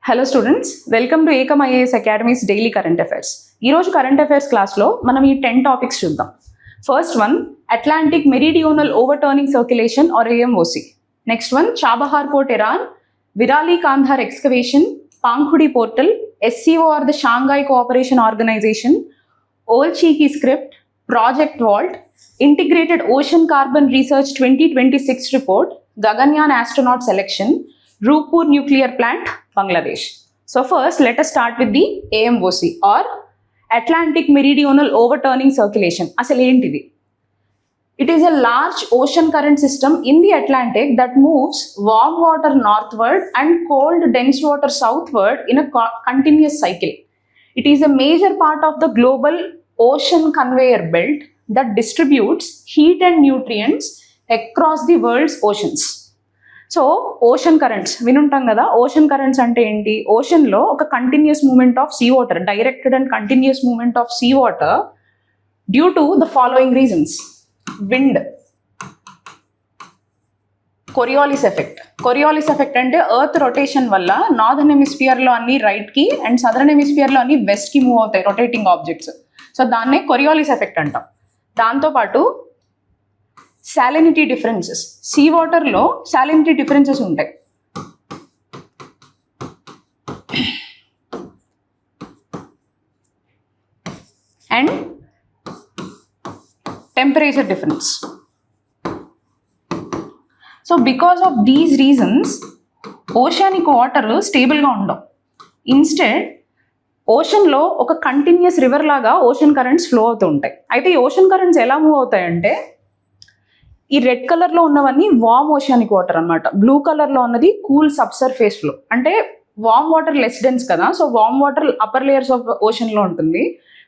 Hello students, welcome to Ekam IAS academy's daily current affairs. ఈరోజు current affairs క్లాస్లో మనం ఈ 10 టాపిక్స్ చూద్దాం. First one, Atlantic meridional overturning circulation or AMOC. Next one, Chabahar port Iran, Virali Kandhar excavation, Pankhudi portal, SCO or the Shanghai cooperation organisation, Ol Chiki script, project vault, integrated ocean carbon research 2026 report, Gaganyaan astronaut selection, Rupur nuclear plant, Bangladesh. So first, let us start with the AMOC or Atlantic Meridional Overturning Circulation. Asal entidi? It is a large ocean current system in the Atlantic that moves warm water northward and cold dense water southward in a continuous cycle. It is a major part of the global ocean conveyor belt that distributes heat and nutrients across the world's oceans. So ocean currents వినుంటాం కదా. Ocean currents అంటే ఏంటి? ఓషన్లో ఒక continuous movement of sea water, directed and continuous movement of sea water due to the following reasons. Wind, Coriolis effect. Coriolis effect అంటే earth rotation వల్ల northern హెమిస్ఫియర్లో అన్ని రైట్కి అండ్ సదర్న్ హెమిస్ఫియర్లో అన్ని వెస్ట్కి మూవ్ అవుతాయి రొటేటింగ్ ఆబ్జెక్ట్స్. సో దాన్నే కొరియోలిస్ ఎఫెక్ట్ అంటాం. దాంతోపాటు సాలినిటీ డిఫరెన్సెస్, సీ వాటర్లో సాలినిటీ డిఫరెన్సెస్ ఉంటాయి. And temperature difference. So because of these reasons oceanic water స్టేబుల్గా ఉండవు. ఇన్స్టెడ్ ఓషన్లో ఒక కంటిన్యూస్ రివర్ లాగా ఓషన్ కరెంట్స్ ఫ్లో అవుతూ ఉంటాయి. అయితే ఈ ఓషన్ కరెంట్స్ ఎలా మూవ్ అవుతాయంటే, ఈ రెడ్ కలర్లో ఉన్నవన్నీ వార్మ్ ఓషానిక్ వాటర్ అనమాట. బ్లూ కలర్లో ఉన్నది కూల్ సబ్సర్ఫేస్ ఫ్లో. అంటే వార్మ్ వాటర్ లెస్ డెన్స్ కదా, so warm water upper layers of ఓషన్లో ఉంటుంది.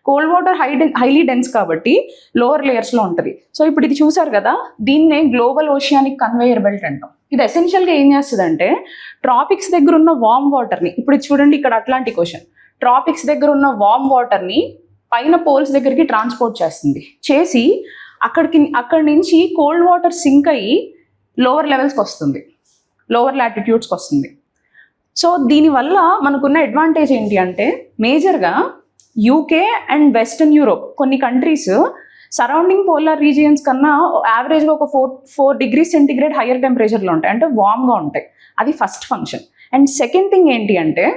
కోల్డ్ వాటర్ హైలీ డెన్స్ కాబట్టి లోవర్ లేయర్స్లో ఉంటుంది. సో ఇప్పుడు ఇది చూసారు కదా, దీన్నే గ్లోబల్ ఓషియానిక్ కన్వేయర్ బెల్ట్ అంటాం. ఇది ఎసెన్షియల్గా ఏం చేస్తుందంటే, ట్రాపిక్స్ దగ్గర ఉన్న వార్మ్ వాటర్ని, ఇప్పుడు చూడండి ఇక్కడ అట్లాంటిక్ ఓషన్, ట్రాపిక్స్ దగ్గర ఉన్న వార్మ్ వాటర్ని పైన పోల్స్ దగ్గరికి ట్రాన్స్పోర్ట్ చేస్తుంది. చేసి అక్కడి నుంచి కోల్డ్ వాటర్ సింక్ అయ్యి లోవర్ లెవెల్స్కి వస్తుంది, లోవర్ లాటిట్యూడ్స్కి వస్తుంది. సో దీనివల్ల మనకున్న అడ్వాంటేజ్ ఏంటి అంటే, మేజర్గా UK అండ్ వెస్టర్న్ యూరోప్ కొన్ని కంట్రీస్ సరౌండింగ్ పోలార్ రీజియన్స్ కన్నా యావరేజ్గా ఒక 4 degrees సెంటిగ్రేడ్ హయ్యర్ టెంపరేచర్లో ఉంటాయి, అంటే వామ్గా ఉంటాయి. అది first function. And second thing ఏంటి అంటే,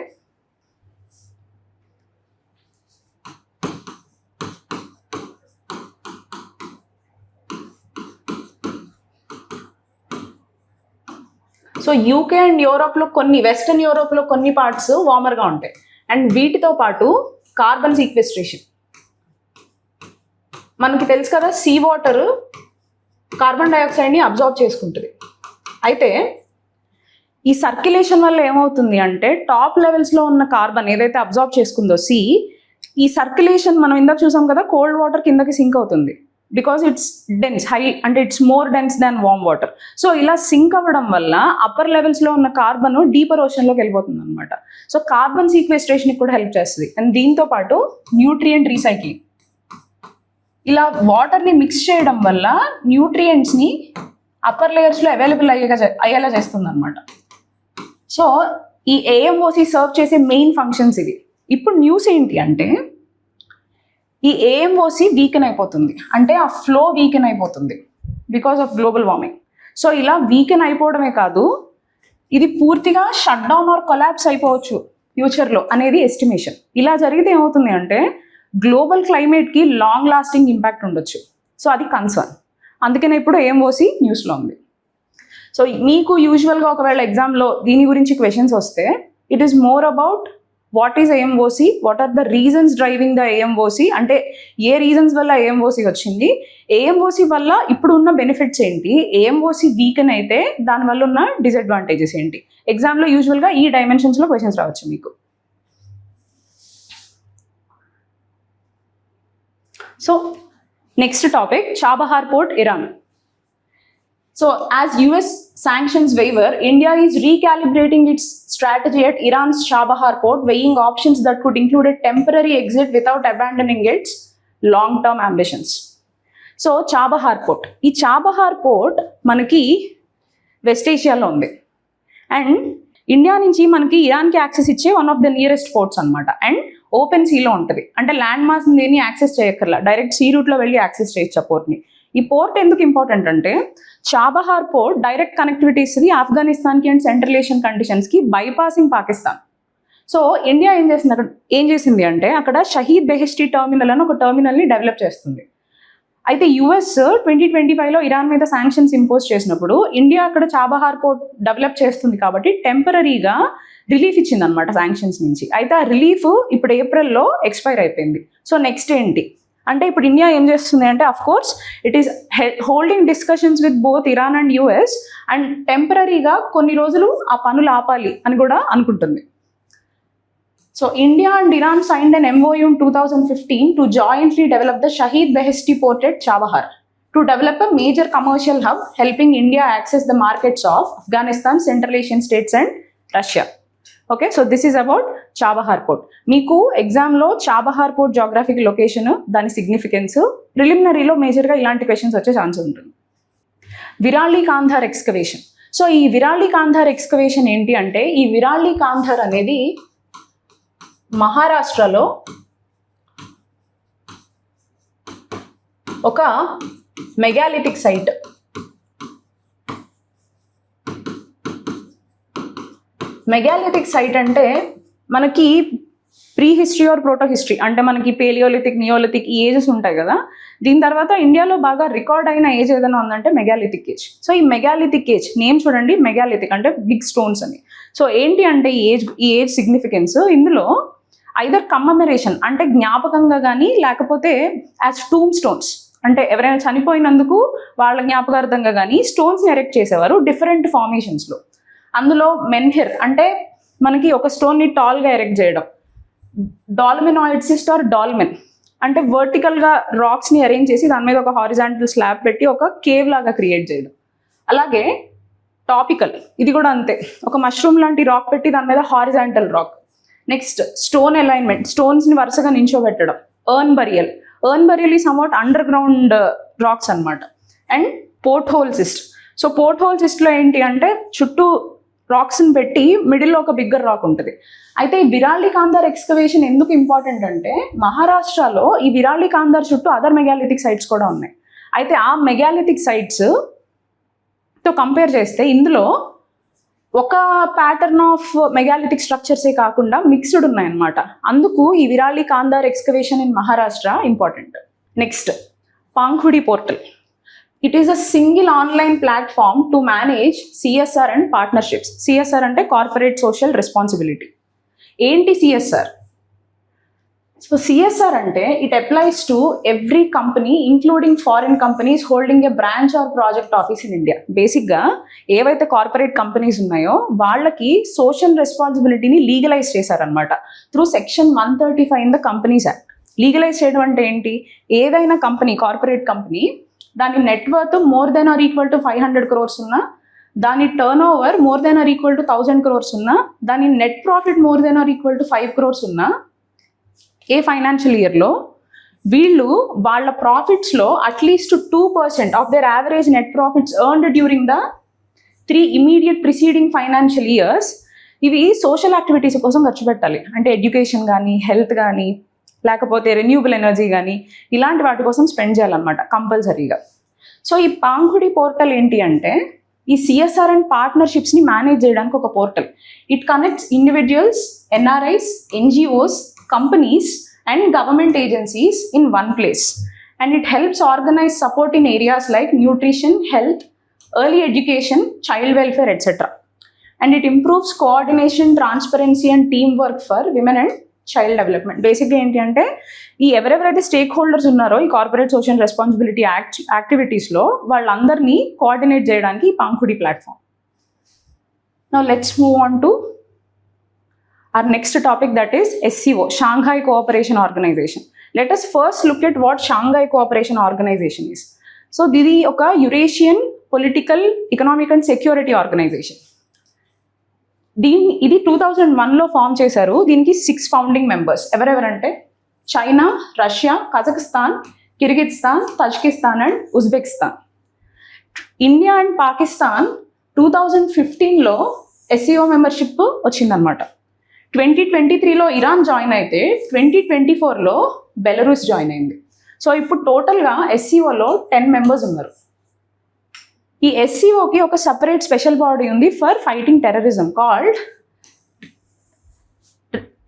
సో UK అండ్ యూరోప్లో కొన్ని, వెస్టర్న్ యూరోప్లో కొన్ని పార్ట్స్ వార్మర్గా ఉంటాయి. అండ్ వీటితో పాటు కార్బన్ సీక్వెస్ట్రేషన్. మనకి తెలుసు కదా, సీ వాటర్ కార్బన్ డైఆక్సైడ్ని అబ్జార్బ్ చేసుకుంటుంది. అయితే ఈ సర్క్యులేషన్ వల్ల ఏమవుతుంది అంటే, టాప్ లెవెల్స్లో ఉన్న కార్బన్ ఏదైతే అబ్జార్బ్ చేసుకుందో సీ, ఈ సర్క్యులేషన్ మనం ఇందాక చూసాం కదా, కోల్డ్ వాటర్ కిందకి సింక్ అవుతుంది. బికాజ్ ఇట్స్ డెన్స్, హై అంటే it's more dense than warm water. So ఇలా సింక్ అవ్వడం వల్ల అప్పర్ లెవెల్స్లో ఉన్న కార్బన్ డీపర్ ఓషన్లోకి వెళ్ళిపోతుంది అనమాట. సో కార్బన్ సీక్వెస్ట్రేషన్కి కూడా హెల్ప్ చేస్తుంది. అండ్ దీంతో పాటు న్యూట్రియంట్ రీసైక్లింగ్. ఇలా వాటర్ని మిక్స్ చేయడం వల్ల న్యూట్రియంట్స్ని అప్పర్ లేయర్స్లో అవైలబుల్ అయ్యేలా చేస్తుంది అనమాట. సో ఈ AMOC సర్వ్ చేసే మెయిన్ ఫంక్షన్స్ ఇవి. ఇప్పుడు న్యూస్ ఏంటి అంటే, ఈ AMOC వీకెన్ అయిపోతుంది, అంటే ఆ ఫ్లో వీకెన్ అయిపోతుంది because of global warming. So ఇలా వీకెన్ అయిపోవడమే కాదు, ఇది పూర్తిగా షట్ డౌన్ ఆర్ కొలాప్స్ అయిపోవచ్చు ఫ్యూచర్లో అనేది ఎస్టిమేషన్. ఇలా జరిగితే ఏమవుతుంది అంటే, గ్లోబల్ క్లైమేట్కి లాంగ్ లాస్టింగ్ ఇంపాక్ట్ ఉండొచ్చు. సో అది కన్సర్న్. అందుకనే ఇప్పుడు AMOC న్యూస్లో ఉంది. సో మీకు యూజువల్గా ఒకవేళ ఎగ్జామ్లో దీని గురించి క్వశ్చన్స్ వస్తే, it is more about what is AMOC, what are the reasons driving the AMOC, అంటే ఏ రీజన్స్ వల్ల AMOC వచ్చింది, AMOC వల్ల ఇప్పుడు ఉన్న బెనిఫిట్స్ ఏంటి, AMOC వీకెన్ అయితే దానివల్ల ఉన్న డిసడ్వాంటేజెస్ ఏంటి. ఎగ్జామ్లో యూజువల్గా ఈ డైమెన్షన్స్లో క్వశ్చన్స్ రావచ్చు మీకు. So next topic, Chabahar port Iran. So as US sanctions waiver, India is recalibrating its strategy at Iran's Chabahar port, weighing options that could include a temporary exit without abandoning its long-term ambitions. So Chabahar port. ఈ Chabahar port మనకి west ఏషియాలో ఉంది. And India నుంచి మనకి ఇరాన్కి access ఇచ్చే one of the nearest ports అనమాట. And open సీలో ఉంటుంది, అంటే land mass దేని యాక్సెస్ చేయక్కర్లా, డైరెక్ట్ సీ రూట్లో వెళ్ళి యాక్సెస్ చేయొచ్చు ఆ పోర్ట్ని. ఈ పోర్ట్ ఎందుకు ఇంపార్టెంట్ అంటే చాబహార్ పోర్ట్ డైరెక్ట్ కనెక్టివిటీ ఇస్తుంది ఆఫ్ఘనిస్తాన్కి అండ్ సెంట్రల్ ఏషియన్ కండిషన్స్కి, బైపాసింగ్ పాకిస్తాన్. సో ఇండియా ఏం చేసింది అంటే అక్కడ షహీద్ బెహెస్టీ టర్మినల్ అని ఒక టర్మినల్ని డెవలప్ చేస్తుంది. అయితే యుఎస్ 2025లో ఇరాన్ మీద శాంక్షన్స్ ఇంపోజ్ చేసినప్పుడు ఇండియా అక్కడ చాబహార్ పోర్ట్ డెవలప్ చేస్తుంది కాబట్టి టెంపరీగా రిలీఫ్ ఇచ్చింది అనమాట శాంక్షన్స్ నుంచి. అయితే ఆ రిలీఫ్ ఇప్పుడు ఏప్రిల్లో ఎక్స్పైర్ అయిపోయింది. సో నెక్స్ట్ ఏంటి అంటే ఇప్పుడు ఇండియా ఏం చేస్తుంది అంటే of course it is holding discussions with both Iran and US, and టెంపరీగా కొన్ని రోజులు ఆ పనులు ఆపాలి అని కూడా అనుకుంటుంది. So India and Iran signed an MOU in 2015 to jointly develop the Shahid Beheshti port at Chabahar to develop a major commercial hub helping India access the markets of Afghanistan, Central Asian states and Russia. Okay, so this is about Chabahar port. Meeku exam lo Chabahar port geographic location, dani significance, preliminary lo major ga ilanti questions vache chance untundi. Virali Kandhar excavation. So ee Virali Kandhar excavation enti ante ee Virali Kandhar anedi మహారాష్ట్రలో ఒక megalithic site. Megalithic site అంటే మనకి pre history or proto history, అంటే మనకి Palaeolithic, neolithic ఈ ages ఉంటాయి కదా. దీని తర్వాత ఇండియాలో బాగా రికార్డ్ అయిన ఏజ్ ఏదైనా ఉందంటే మెగాలిథిక్ ఏజ్. సో ఈ మెగాలిథిక్ ఏజ్ నేమ్ చూడండి, మెగాలిథిక్ అంటే బిగ్ స్టోన్స్ అని. సో ఏంటి అంటే ఈ ఏజ్ సిగ్నిఫికెన్స్, ఇందులో ఐదర్ కమ్మమరేషన్ అంటే జ్ఞాపకంగా కానీ, లేకపోతే యాజ్ టూమ్ స్టోన్స్ అంటే ఎవరైనా చనిపోయినందుకు వాళ్ళ జ్ఞాపకార్థంగా కానీ స్టోన్స్ని ఎరెక్ట్ చేసేవారు డిఫరెంట్ ఫార్మేషన్స్లో. అందులో మెన్హిర్ అంటే మనకి ఒక స్టోన్ని టాల్గా ఎరెక్ట్ చేయడం, డాల్మెనాయిడ్ సిస్ట్ ఆర్ డాల్మెన్ అంటే వర్టికల్గా రాక్స్ని అరేంజ్ చేసి దాని మీద ఒక హారిజాంటల్ స్లాబ్ పెట్టి ఒక కేవ్ లాగా క్రియేట్ చేయడం. అలాగే టాపికల్ ఇది కూడా అంతే, ఒక మష్రూమ్ లాంటి రాక్ పెట్టి దాని మీద horizontal rock. Next stone alignment, స్టోన్స్ని వరుసగా నించోబెట్టడం. ఎర్న్ బరియల్ ఈ సమ్వాట్ అండర్ గ్రౌండ్ రాక్స్ అనమాట. And porthole cist. So porthole సిస్ట్లో ఏంటి అంటే చుట్టూ రాక్స్ని పెట్టి మిడిల్లో ఒక బిగ్గర్ రాక్ ఉంటుంది. అయితే ఈ విరాలి కాంధార్ ఎక్స్కవేషన్ ఎందుకు ఇంపార్టెంట్ అంటే మహారాష్ట్రలో ఈ విరాలి కాంధార్ చుట్టూ అదర్ మెగాలిథిక్ సైట్స్ కూడా ఉన్నాయి. అయితే ఆ మెగాలిథిక్ సైట్స్తో కంపేర్ చేస్తే ఇందులో ఒక ప్యాటర్న్ ఆఫ్ మెగాలిథిక్ స్ట్రక్చర్సే కాకుండా మిక్స్డ్ ఉన్నాయన్నమాట. అందుకు ఈ Virali Kandhar excavation in Maharashtra important. Next Pankhudi portal. It is a single online platform to manage CSR and partnerships. CSR అంటే కార్పొరేట్ సోషల్ రెస్పాన్సిబిలిటీ. ఏంటి సిఎస్ఆర్? సో సిఎస్ఆర్ అంటే it applies to every company including foreign companies holding a branch or project office in India. బేసిక్గా ఏవైతే corporate companies ఉన్నాయో వాళ్ళకి social రెస్పాన్సిబిలిటీని legalise చేశారనమాట through section 135 in the companies act. Legalise చేయడం అంటే ఏంటి? ఏదైనా కంపెనీ, కార్పొరేట్ కంపెనీ, దాని net worth more than or equal to 500 crores ఉన్నా, దాని turnover more than or equal to 1000 crores ఉన్నా, దాని net profit more than or equal to 5 crores ఉన్నా, ఏ ఫైనాన్షియల్ ఇయర్లో వీళ్ళు వాళ్ళ ప్రాఫిట్స్లో at least 2% of their average net profits earned during the 3 immediate preceding financial years ఇవి social activities కోసం ఖర్చు పెట్టాలి. అంటే ఎడ్యుకేషన్ కానీ, హెల్త్ కానీ, లేకపోతే రెన్యూబుల్ ఎనర్జీ కానీ ఇలాంటి వాటి కోసం స్పెండ్ చేయాలన్నమాట కంపల్సరీగా. సో ఈ పాంఖుడి పోర్టల్ ఏంటి అంటే ఈ సిఎస్ఆర్ అండ్ పార్ట్నర్షిప్స్ని మేనేజ్ చేయడానికి ఒక portal. It connects individuals, NRIs, NGOs, companies and government agencies in one place, and it helps organize support in areas like nutrition, health, early education, child welfare, etc. And it improves coordination, transparency and teamwork for women and child development. Basically ఏంటి అంటే ఈ ఎవరెవరైతే stake holders ఉన్నారో ఈ corporate social responsibility యాక్టివిటీస్లో వాళ్ళందరినీ coordinate చేయడానికి ఈ పాంఖుడి platform. Now let's move on to our next topic, that is SCO, Shanghai Cooperation Organization. Let us first look at what Shanghai Cooperation Organization is. So ఇది ఒక Eurasian political, economic and security organisation. ఇది 2001లో form చేశారు. దీనికి 6 founding members. ఎవరెవరంటే China, Russia, Kazakhstan, Kyrgyzstan, Tajikistan and Uzbekistan. India and Pakistan 2015లో SCO membership వచ్చిందనమాట. 2023లో ఇరాన్ జాయిన్ అయితే 2024లో బెలరూస్ జాయిన్ అయింది. సో ఇప్పుడు టోటల్గా SCOలో 10 మెంబర్స్ ఉన్నారు. ఈ SCOకి ఒక సపరేట్ స్పెషల్ బాడీ ఉంది for fighting terrorism called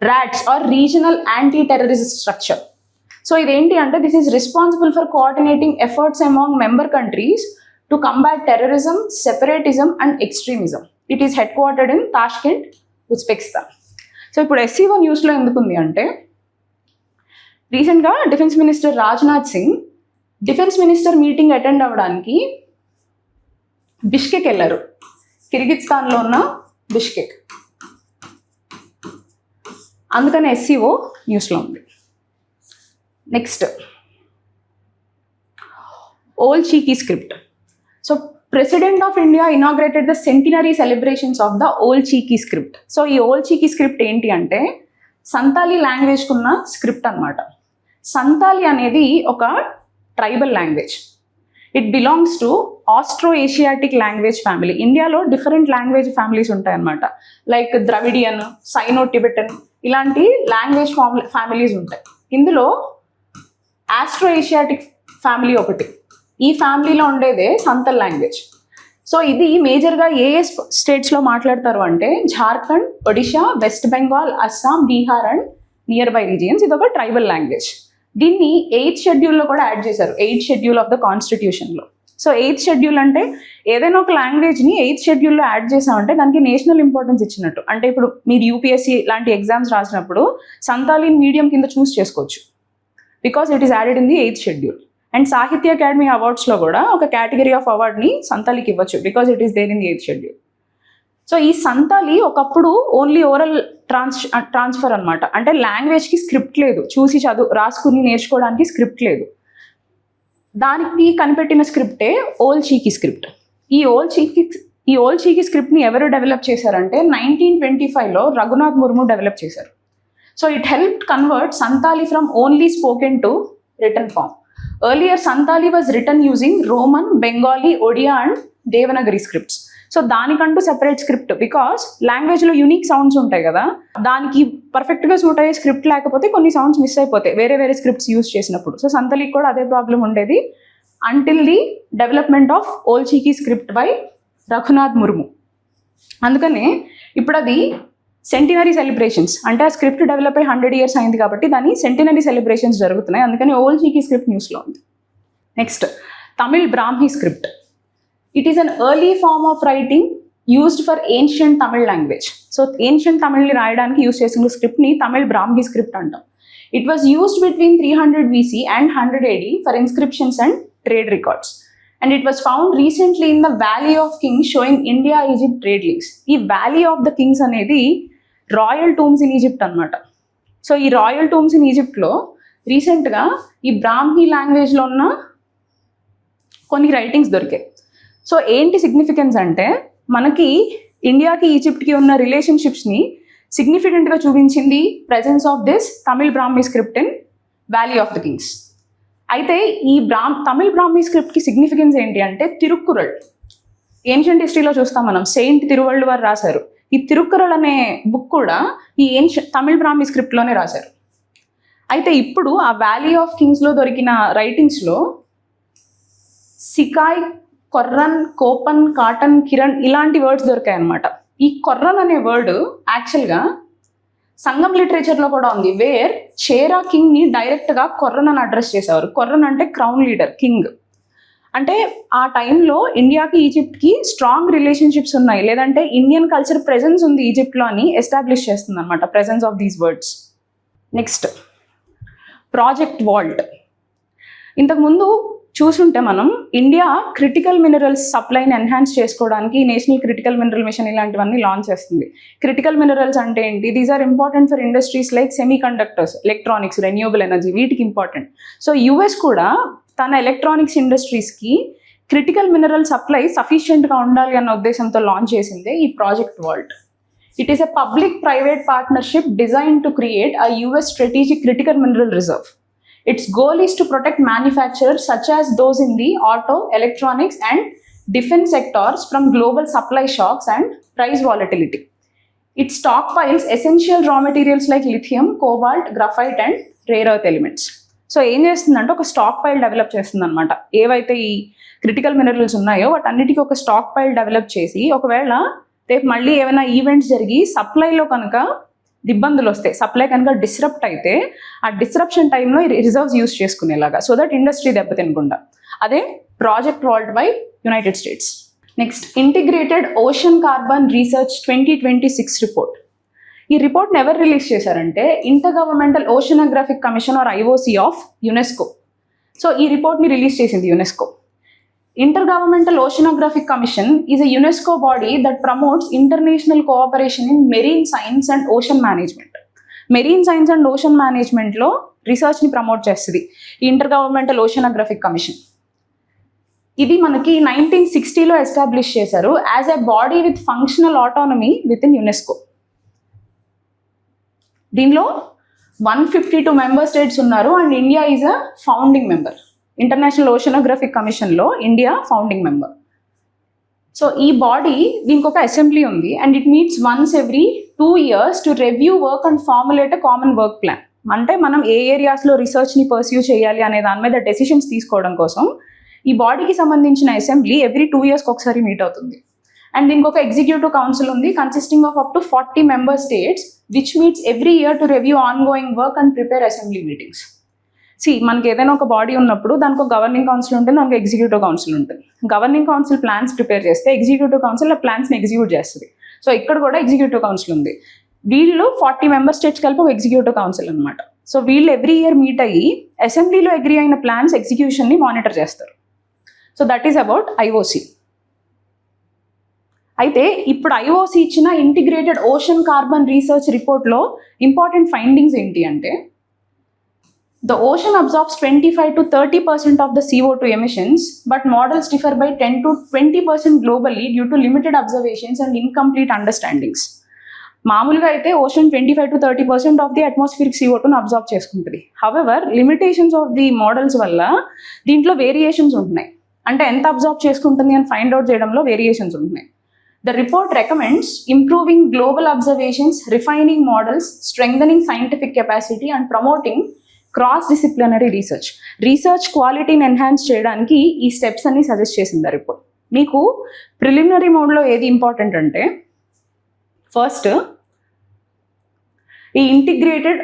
RATS or regional anti terrorist structure. So ఇదేంటి అంటే this is responsible for coordinating efforts among member countries to combat terrorism, separatism and extremism. It is headquartered in Tashkent, Uzbekistan. So ఇప్పుడు SCO న్యూస్లో ఎందుకుంది అంటే రీసెంట్గా defence minister Rajnath Singh defence minister meeting attend అవ్వడానికి Bishkek వెళ్ళారు. కిర్గిస్థాన్లో ఉన్న Bishkek. అందుకని SCO న్యూస్లో ఉంది. Next Ol Chiki script. So president of India inaugurated the centenary celebrations of the Ol Chiki script. So ఈ ఓల్డ్ చీకీ స్క్రిప్ట్ ఏంటి అంటే సంతాలీ లాంగ్వేజ్కి ఉన్న స్క్రిప్ట్ అనమాట. సంతాలీ అనేది ఒక tribal language. It belongs to Austro Asiatic language family. ఇండియాలో డిఫరెంట్ లాంగ్వేజ్ ఫ్యామిలీస్ ఉంటాయి అన్నమాట. లైక్ ద్రవిడియన్, సైనో టిబెటన్ ఇలాంటి లాంగ్వేజ్ ఫ్యామిలీస్ ఉంటాయి. ఇందులో ఆస్ట్రో ఏషియాటిక్ ఫ్యామిలీ ఒకటి. ఈ ఫ్యామిలీలో ఉండేదే సంతల్ లాంగ్వేజ్. సో ఇది మేజర్గా ఏ స్టేట్స్లో మాట్లాడతారు అంటే Jharkhand, Odisha, west Bengal, Assam, Bihar and near by regions. ఇది ఒక ట్రైబల్ లాంగ్వేజ్. దీన్ని 8th షెడ్యూల్లో కూడా యాడ్ చేశారు, 8th షెడ్యూల్ ఆఫ్ ద కాన్స్టిట్యూషన్లో. సో 8th షెడ్యూల్ అంటే ఏదైనా ఒక లాంగ్వేజ్ని 8th షెడ్యూల్లో యాడ్ చేసామంటే దానికి నేషనల్ ఇంపార్టెన్స్ ఇచ్చినట్టు. అంటే ఇప్పుడు మీరు UPSC లాంటి ఎగ్జామ్స్ రాసినప్పుడు సంతాలీ మీడియం కింద చూస్ చేసుకోవచ్చు because it is added in the 8th schedule. And Sahitya Akademi అవార్డ్స్లో కూడా ఒక కేటగిరీ ఆఫ్ అవార్డ్ని సంతాలీకి ఇవ్వచ్చు because it is there in the 8th schedule. So ఈ సంతాలీ ఒకప్పుడు ఓన్లీ ఓరల్ ట్రాన్స్ఫర్ అనమాట. అంటే లాంగ్వేజ్కి స్క్రిప్ట్ లేదు, చూసి రాసుకుని నేర్చుకోవడానికి స్క్రిప్ట్ లేదు. దానికి కనిపెట్టిన స్క్రిప్టే ఓల్డ్ చీకీ స్క్రిప్ట్. ఈ ఓల్డ్ చీకీ స్క్రిప్ట్ని ఎవరు డెవలప్ చేశారంటే 1925లో రఘునాథ్ ముర్ము డెవలప్ చేశారు. So it help convert Santali from only spoken to written form. Earlier Santali was written using Roman, Bengali, Odia and Devanagari scripts. So దానికంటూ సెపరేట్ స్క్రిప్ట్ బికాస్ లాంగ్వేజ్లో యూనిక్ సౌండ్స్ ఉంటాయి కదా, దానికి పర్ఫెక్ట్గా సూట్ అయ్యే స్క్రిప్ట్ లేకపోతే కొన్ని సౌండ్స్ మిస్ అయిపోతాయి వేరే వేరే స్క్రిప్ట్స్ యూజ్ చేసినప్పుడు. సో సంతలీకి కూడా అదే ప్రాబ్లం ఉండేది until the development of Ol Chiki script by Raghunath Murmu. అందుకనే ఇప్పుడు అది సెంటినరీ సెలబ్రేషన్స్ అంటే ఆ స్క్రిప్ట్ డెవలప్ అయ్యి 100 years అయింది కాబట్టి దాని సెంటినరీ సెలబ్రేషన్స్ జరుగుతున్నాయి. అందుకని ఓల్డ్ చీకీ స్క్రిప్ట్ న్యూస్లో ఉంది. Next Tamil Brahmi script. It is an early form of writing used for ancient Tamil language. So ancient తమిళ్ని రాయడానికి యూజ్ చేసిన స్క్రిప్ట్ని తమిళ్ బ్రాహ్మీ స్క్రిప్ట్ అంటాం. It was used between 300 BC and 100 AD for inscriptions and trade records. And it was found recently in the Valley of Kings showing India-Egypt trade links. ఈ Valley of the Kings అనేది royal tombs in Egypt అనమాట. So ఈ royal tombs in ఈజిప్ట్లో రీసెంట్గా ఈ బ్రాహ్మీ లాంగ్వేజ్లో ఉన్న కొన్ని writings దొరికాయి. సో ఏంటి సిగ్నిఫికెన్స్ అంటే మనకి ఇండియాకి ఈజిప్ట్కి ఉన్న రిలేషన్షిప్స్ని సిగ్నిఫికెంట్గా చూపించింది presence of this Tamil Brahmi script in valley of the Kings. అయితే ఈ తమిళ్ బ్రాహ్మీ స్క్రిప్ట్కి సిగ్నిఫికెన్స్ ఏంటి అంటే తిరుక్కురల్. ఏన్షియంట్ హిస్టరీలో చూస్తాం మనం, సెయింట్ తిరువళ్ళువారు రాశారు. ఈ తిరుక్కురల్ అనే బుక్ కూడా ఈ తమిళ్ బ్రాహ్మీ స్క్రిప్ట్లోనే రాశారు. అయితే ఇప్పుడు ఆ వ్యాలీ ఆఫ్ కింగ్స్లో దొరికిన రైటింగ్స్లో సికాయ్, కొర్రన్, కోపన్, కాటన్, కిరణ్ ఇలాంటి వర్డ్స్ దొరికాయి అనమాట. ఈ కొర్రన్ అనే వర్డ్ యాక్చువల్గా సంగం లిటరేచర్లో కూడా ఉంది, వేర్ చేరా కింగ్ని డైరెక్ట్గా కొర్రన్ అని అడ్రస్ చేసేవారు. కొర్రన్ అంటే క్రౌన్ లీడర్, కింగ్. అంటే ఆ టైంలో ఇండియాకి ఈజిప్ట్కి స్ట్రాంగ్ రిలేషన్షిప్స్ ఉన్నాయి, లేదంటే ఇండియన్ కల్చర్ ప్రెజెన్స్ ఉంది ఈజిప్ట్లో అని ఎస్టాబ్లిష్ చేస్తుంది అనమాట presence of these words. Next project vault. ఇంతకుముందు చూసుంటే మనం ఇండియా క్రిటికల్ మినరల్స్ సప్లైని ఎన్హాన్స్ చేసుకోవడానికి నేషనల్ క్రిటికల్ మినరల్ మిషన్ ఇలాంటివన్నీ లాంచ్ చేస్తుంది. క్రిటికల్ మినరల్స్ అంటే ఏంటి? These are important for industries like semiconductors, electronics, renewable energy, వీటికి ఇంపార్టెంట్. సో యుఎస్ కూడా తన ఎలక్ట్రానిక్స్ ఇండస్ట్రీస్కి క్రిటికల్ మినరల్ సప్లై సఫిషియెంట్గా ఉండాలి అన్న ఉద్దేశంతో లాంచ్ చేసిందే ఈ project vault. It is a public private partnership design to create a US strategic critical mineral reserve. Its goal is to protect manufacturers such as those in the auto, electronics and defense sectors from global supply shocks and price volatility. It stockpiles essential raw materials like lithium, cobalt, graphite and rare earth elements. So ఏం చేస్తుందంటే ఒక stock pile develop చేస్తుంది అనమాట. ఏవైతే ఈ critical minerals ఉన్నాయో వాటన్నిటికీ ఒక స్టాక్ పైల్ డెవలప్ చేసి ఒకవేళ రేపు మళ్ళీ ఏమైనా ఈవెంట్స్ జరిగి సప్లైలో కనుక ఇబ్బందులు వస్తాయి, సప్లై కనుక డిస్రప్ట్ అయితే ఆ డిస్రప్షన్ టైంలో రిజర్వ్స్ యూస్ చేసుకునేలాగా, సో దట్ ఇండస్ట్రీ దెబ్బతినకుండా. అదే project vault by United States. Next, integrated ocean carbon research 2026 report. ఈ రిపోర్ట్ని ఎవరు రిలీజ్ చేశారంటే intergovernmental oceanographic commission or IOC of UNESCO. So ఈ రిపోర్ట్ని రిలీజ్ చేసింది UNESCO. Intergovernmental oceanographic commission is a UNESCO body that promotes international cooperation in marine science and ocean management. Marine science and ocean మేనేజ్మెంట్లో రీసెర్చ్ని promote చేస్తుంది ఈ inter governmental oceanographic commission. ఇది మనకి 1960లో ఎస్టాబ్లిష్ చేశారు as a body with functional autonomy within UNESCO. దీనిలో 152 member states ఉన్నారు and India is a founding member. International oceanographic కమిషన్లో ఇండియా ఫౌండింగ్ మెంబర్. సో ఈ బాడీ దీనికి ఒక అసెంబ్లీ ఉంది and it meets once every 2 years to review work and formulate a common work plan. అంటే మనం ఏ ఏరియాస్లో రీసెర్చ్ని pursue చేయాలి అనే దాని మీద డెసిషన్స్ తీసుకోవడం కోసం ఈ బాడీకి సంబంధించిన అసెంబ్లీ ఎవ్రీ 2 yearsకి ఒకసారి మీట్ అవుతుంది. అండ్ దీనికి ఒక ఎగ్జిక్యూటివ్ కౌన్సిల్ ఉంది consisting of up to 40 member states which meets every year to review ongoing work and prepare assembly meetings. మనకి ఏదైనా ఒక బాడీ ఉన్నప్పుడు దానికి ఒక గవర్నింగ్ కౌన్సిల్ ఉంటుంది, దానికి ఎగ్జిక్యూటివ్ కౌన్సిల్ ఉంటుంది. గవర్నింగ్ కౌన్సిల్ ప్లాన్స్ ప్రిపేర్ చేస్తే ఎగ్జిక్యూటివ్ కౌన్సిల్ ఆ ప్లాన్స్ని ఎగ్జిక్యూట్ చేస్తుంది. సో ఇక్కడ కూడా ఎగ్జిక్యూటివ్ కౌన్సిల్ ఉంది. వీళ్ళు 40 మెంబర్ స్టేట్స్ కలిపి ఒక ఎగ్జిక్యూటివ్ కౌన్సిల్ అనమాట. సో వీళ్ళు ఎవ్రీ ఇయర్ మీట్ అయ్యి అసెంబ్లీలో అగ్రీ అయిన ప్లాన్స్ ఎగ్జిక్యూషన్ని మానిటర్ చేస్తారు. So that is about IOC. అయితే ఇప్పుడు ఐఓసి ఇచ్చిన ఇంటిగ్రేటెడ్ ఓషన్ కార్బన్ రీసెర్చ్ రిపోర్ట్లో ఇంపార్టెంట్ ఫైండింగ్స్ ఏంటి అంటే the ocean absorbs 25 to 30% of the CO2 emissions, but models differ by 10 to 20% globally due to limited observations and incomplete understandings. మామూలుగా అయితే ocean 25 to 30% of the atmospheric CO2ను absorb చేసుకుంటుంది. However limitations of the models వల్ల దీంట్లో variations ఉంటున్నాయి. అంటే ఎంత absorb చేసుకుంటుంది అని ఫైండ్ అవుట్ చేయడంలో వేరియేషన్స్ ఉంటున్నాయి. The report recommends improving global observations, refining models, strengthening scientific capacity and promoting cross disciplinary research క్వాలిటీని ఎన్హాన్స్ చేయడానికి ఈ స్టెప్స్ అన్ని సజెస్ట్ చేసింది రిపోర్ట్. మీకు ప్రిలిమినరీ మోడ్లో ఏది ఇంపార్టెంట్ అంటే ఫస్ట్ ఈ integrated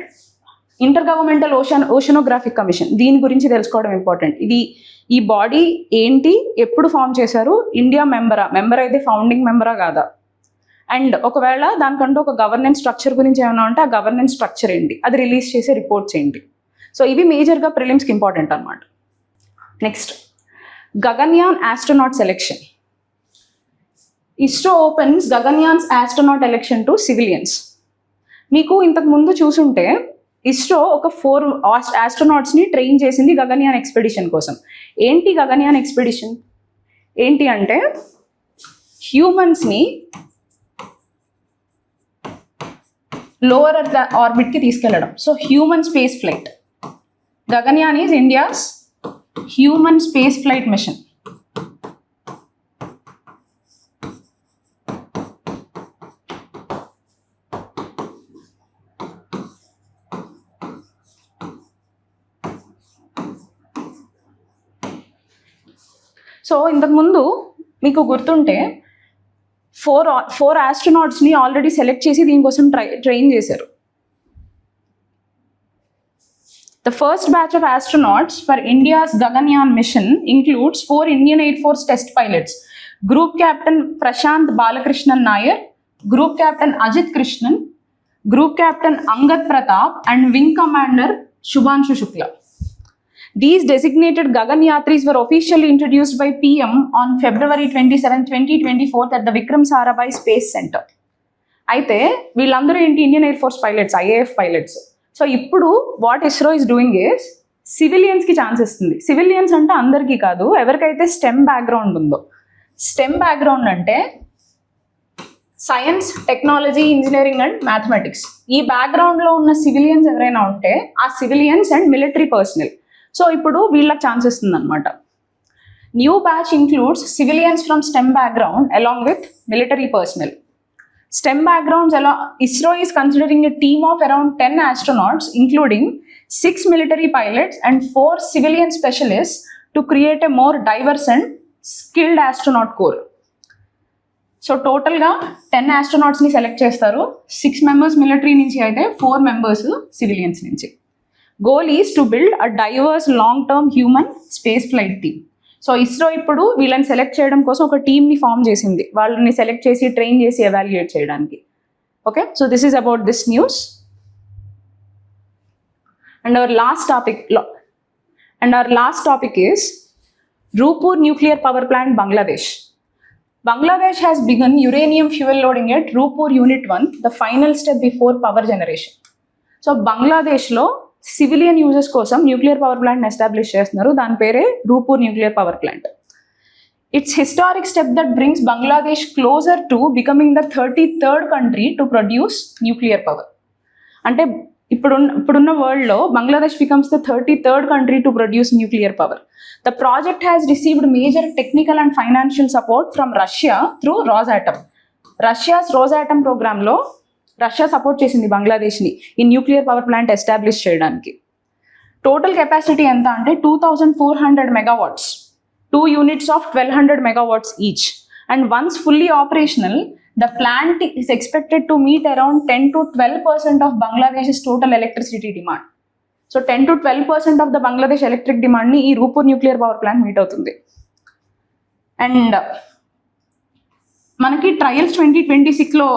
inter governmental oceanographic commission దీని గురించి తెలుసుకోవడం ఇంపార్టెంట్. ఈ బాడీ ఏంటి, ఎప్పుడు ఫామ్ చేశారు, ఇండియా మెంబర్ అయితే ఫౌండింగ్ మెంబరా కాదా, అండ్ ఒకవేళ దానికంటూ ఒక గవర్నెన్స్ స్ట్రక్చర్ గురించి ఏమైనా ఉంటే ఆ గవర్నెన్స్ స్ట్రక్చర్ ఏంటి, అది రిలీజ్ చేసే రిపోర్ట్స్ ఏంటి. సో ఇవి మేజర్గా ప్రిలిమ్స్కి ఇంపార్టెంట్ అనమాట. Next, Gaganyaan astronaut selection. ISRO opens Gaganyaan's astronaut selection to civilians. మీకు ఇంతకు ముందు చూసుంటే ఇస్రో ఒక 4 ఆస్ట్రోనాట్స్ని ట్రైన్ చేసింది గగన్యాన్ ఎక్స్పెడిషన్ కోసం. ఏంటి గగన్యాన్ ఎక్స్పెడిషన్ ఏంటి అంటే హ్యూమన్స్ని లోవర్ ఎర్త్ ఆర్బిట్కి తీసుకెళ్లడం. So human space flight. Gaganyaan is India's human space flight mission. So ఇంతకు ముందు మీకు గుర్తుంటే 4 ఆస్ట్రోనాట్స్ని ఆల్రెడీ సెలెక్ట్ చేసి దీనికోసం ట్రైన్ చేశారు. The first batch of astronauts for India's Gaganyaan mission includes 4 Indian Air Force test pilots. Group Captain Prashant Balakrishnan Nair, Group Captain Ajit Krishnan, Group Captain Angad Pratap and Wing Commander Shubhanshu Shukla. These designated Gaganyatris were officially introduced by PM on February 27, 2024 at the Vikram Sarabhai Space Center. అయితే వీళ్ళందరూ ఏంటి Indian air force pilots, IAF pilots. So ఇప్పుడు what ISRO is doing is సివిలియన్స్కి chance ఇస్తుంది. సివిలియన్స్ అంటే అందరికీ కాదు, ఎవరికైతే స్టెమ్ బ్యాక్గ్రౌండ్ ఉందో. స్టెమ్ బ్యాక్గ్రౌండ్ అంటే science, technology, engineering and mathematics. ఈ బ్యాక్గ్రౌండ్లో ఉన్న సివిలియన్స్ ఎవరైనా ఉంటే ఆ civilians and military personnel. So ఇప్పుడు వీళ్ళకి ఛాన్స్ ఇస్తుంది అనమాట. New batch includes civilians from STEM background along with military personnel. STEM backgrounds ISRO is considering a team of around 10 astronauts, including 6 military pilots and 4 civilian specialists, to create a more diverse and skilled astronaut corps. So టోటల్గా 10 ఆస్ట్రోనాట్స్ని select చేస్తారు. 6 members military నుంచి అయితే 4 members civilians నుంచి. Goal is to build a divorce long term human space flight team. So ISRO ఇప్పుడు వీళ్ళని select చేయడం కోసం ఒక టీమ్ని ఫామ్ చేసింది, వాళ్ళని సెలెక్ట్ చేసి ట్రైన్ చేసి ఎవాల్యుయేట్ చేయడానికి. Okay, so this is about this news. And our last topic is Rooppur nuclear power plant, Bangladesh. Bangladesh has begun uranium fuel loading at Rupur Unit 1, the final step before power generation. So బంగ్లాదేశ్లో civilian uses కోసం nuclear power ప్లాంట్ని establish చేస్తున్నారు. దాని పేరే Rooppur nuclear power plant. It's historic step that brings Bangladesh closer to becoming the 33rd country to produce nuclear power. అంటే ఇప్పుడున్న వరల్డ్లో Bangladesh becomes the 33rd country to produce nuclear power. The project has received major technical and financial support from Russia through Rosatom. Russia's Rosatom programలో Russia support చేసింది బంగ్లాదేశ్ని ఈ nuclear power plant establish చేయడానికి. Total capacity ఎంత అంటే 2400 megawatts, 2 units of 1200 megawatts each. And once fully operational, the plant is expected to meet around 10 to 12% of Bangladesh's total electricity demand. So 10 to 12% of the Bangladesh electric డిమాండ్ని ఈ Rooppur nuclear power plant meet అవుతుంది. And మనకి trials 2026లో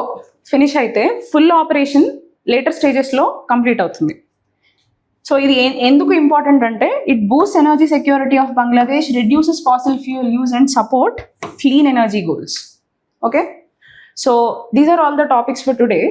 finish అయితే full operation later స్టేజెస్లో complete అవుతుంది. So ఇది ఎందుకు ఇంపార్టెంట్ అంటే it boost energy security of Bangladesh, reduces fossil fuel use and support clean energy goals. Okay, so these are all the topics for today.